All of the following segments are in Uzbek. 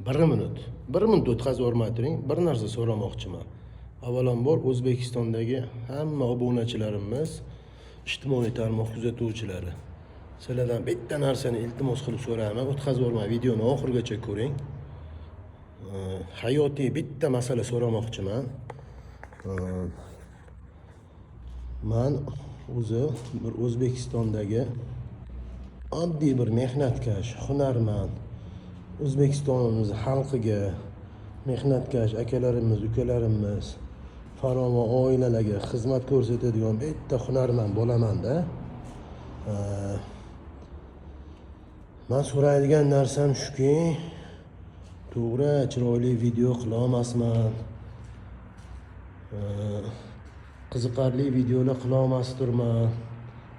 bir minut o'tkazib o'rmay turing, bir narsa so'ramoqchiman. Avvalambor O'zbekistondagi hamma obunachilarimiz, ijtimoiy tarmoq kuzatuvchilari, sizlardan bitta narsani iltimos qilib so'rayman, o'tkazib o'rmay videoni oxirigacha ko'ring. Hayotiy bitta masala so'ramoqchiman. Men o'zi bir O'zbekistondagi oddiy bir mehnatkash, hunarmand, O'zbekistonimiz xalqiga, mehnatkash akalarimiz, ukalarimiz, farovon oilalarga xizmat ko'rsatadigan bitta hunarmand bo'laman-da. Men so'raydigan narsam shuki, to'g'ri, chiroyli video qila olmasman. Qiziqarli videolar qila olmasdirman.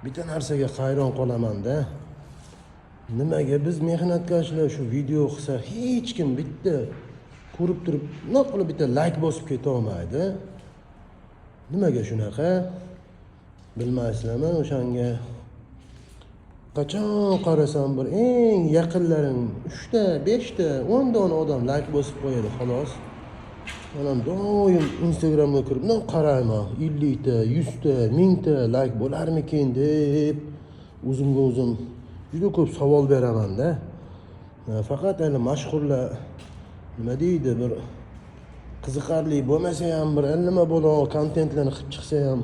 Bitta narsaga hayron qolaman-da. Nimaga biz mehnatkashlar shu video qilsa hech kim bitta ko'rib turib, nima qilib bitta like bosib keta olmaydi? Nimaga shunaqa? Bilmaysizlarmi o'shanga? Qachon qarasam bir eng yaqinlarim 3 ta, 5 ta, 10 dona odam like bosib qo'yadi xolos. Men doim Instagramga kirib, nima qarayman, 50 ta, 100 ta, 1000 ta like bo'larmikin deb o'zimga o'zim juda ko'p savol beraman-da. Faqat hali mashhurlar nima deydi, bir qiziqarli bo'lmasa ham, bir nima bo'lgan kontentlarni qilib chiqsa ham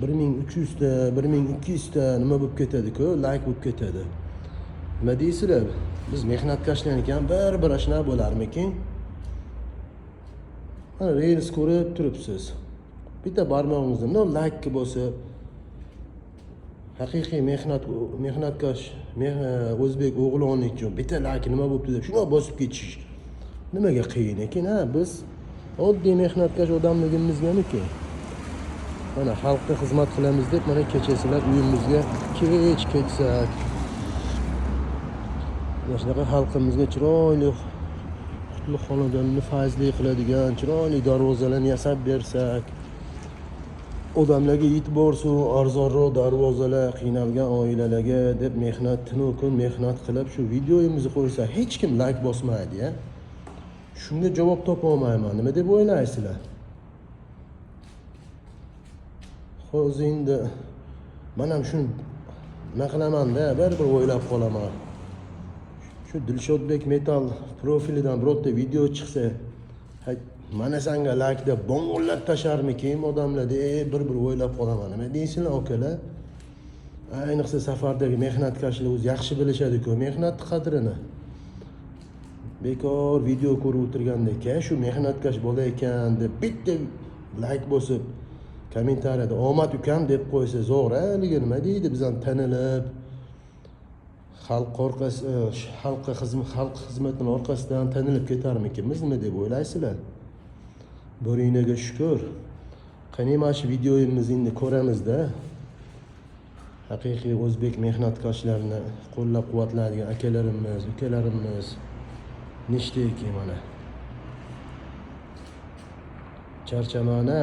1300 ta, 1200 ta nima bo'lib ketadi-ku, like bo'lib ketadi. Nima deysizlar? Biz mehnatkashlarniki ham bir shunaqa bo'larmikin? Mana reels ko'rib turibsiz. Bitta barmog'ingizni no like bo'lsa, haqiqiy mehnatkash o'zbek o'g'loni uchun bitta like nima bo'libdi deb shuna bosib ketish nimaga qiyin ekan? Biz oddiy mehnatkash odamligimizganiki. Mana xalqqa xizmat qilamiz deb mana kechasilar uyimizga kech ketsak, mana shunaqa xalqimizga chiroyli qutlug' xonadonni fayzli qiladigan chiroyli darvozalarni yasab bersak, odamlarga yetib borsin, arzonroq darvozalar qiynalgan oilalarga deb tunu kun mehnat qilib shu videomizni qo'ysa hech kim like bosmaydi-ya. Shunga javob topa olmayman. Nima deb o'ylaysizlar? Hozir endi men ham shuni nima qilaman-da, bir o'ylab qolaman. Shu Dilshodbek Metal profilidan birorta video chiqsa, mana senga like deb bo'ng'illab tasharmikin odamlar deb bir o'ylab qolaman. Nima deysizlar akalar? Ayniqsa safardagi mehnatkashlar o'zi yaxshi bilishadi-ku mehnat qadrini. Bekor video ko'rib o'tirganda shu mehnatkash bola ekan deb bitta like bosib, kommentariyada omad ukam deb qo'ysa zo'raligi nima deydi? Bizdan tanilib, xalq xizmatining orqasidan tanilib ketarmikimiz, nima deb o'ylaysizlar? Bo'ringlarga shukr. Qani mana shu videomizni endi ko'ramizda. Haqiqiy o'zbek mehnatkashlarini qo'llab-quvvatlaydigan akalarimiz, ukalarimiz nechta ekan mana. Charchamana,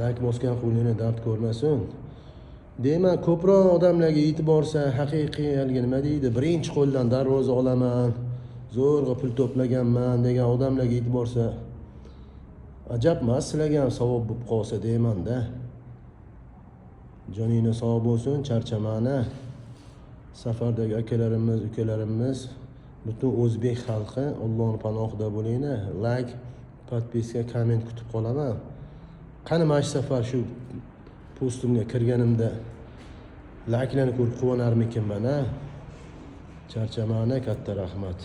like bosgan qo'lini dard ko'rmasin. Deyman, ko'proq odamlarga yetib borsa, haqiqiy nima deydi, birinchi qo'ldan darvoza olaman, zo'rg'a pul to'plaganman degan odamlarga yetib borsa, ajab emas, sizlarga ham savob bo'lib qolsa deyman-da. Joninglar sog' bo'lsin, charchamana. Safardagi akalarimiz, ukalarimiz, butun o'zbek xalqi Allohning panohida bo'linglar. Like, podpiska, komment kutib qolaman. Qani mana shu safar shu postimga kirganimda like'larni ko'rib quvonarmikinman-a? Charchamana, katta rahmat.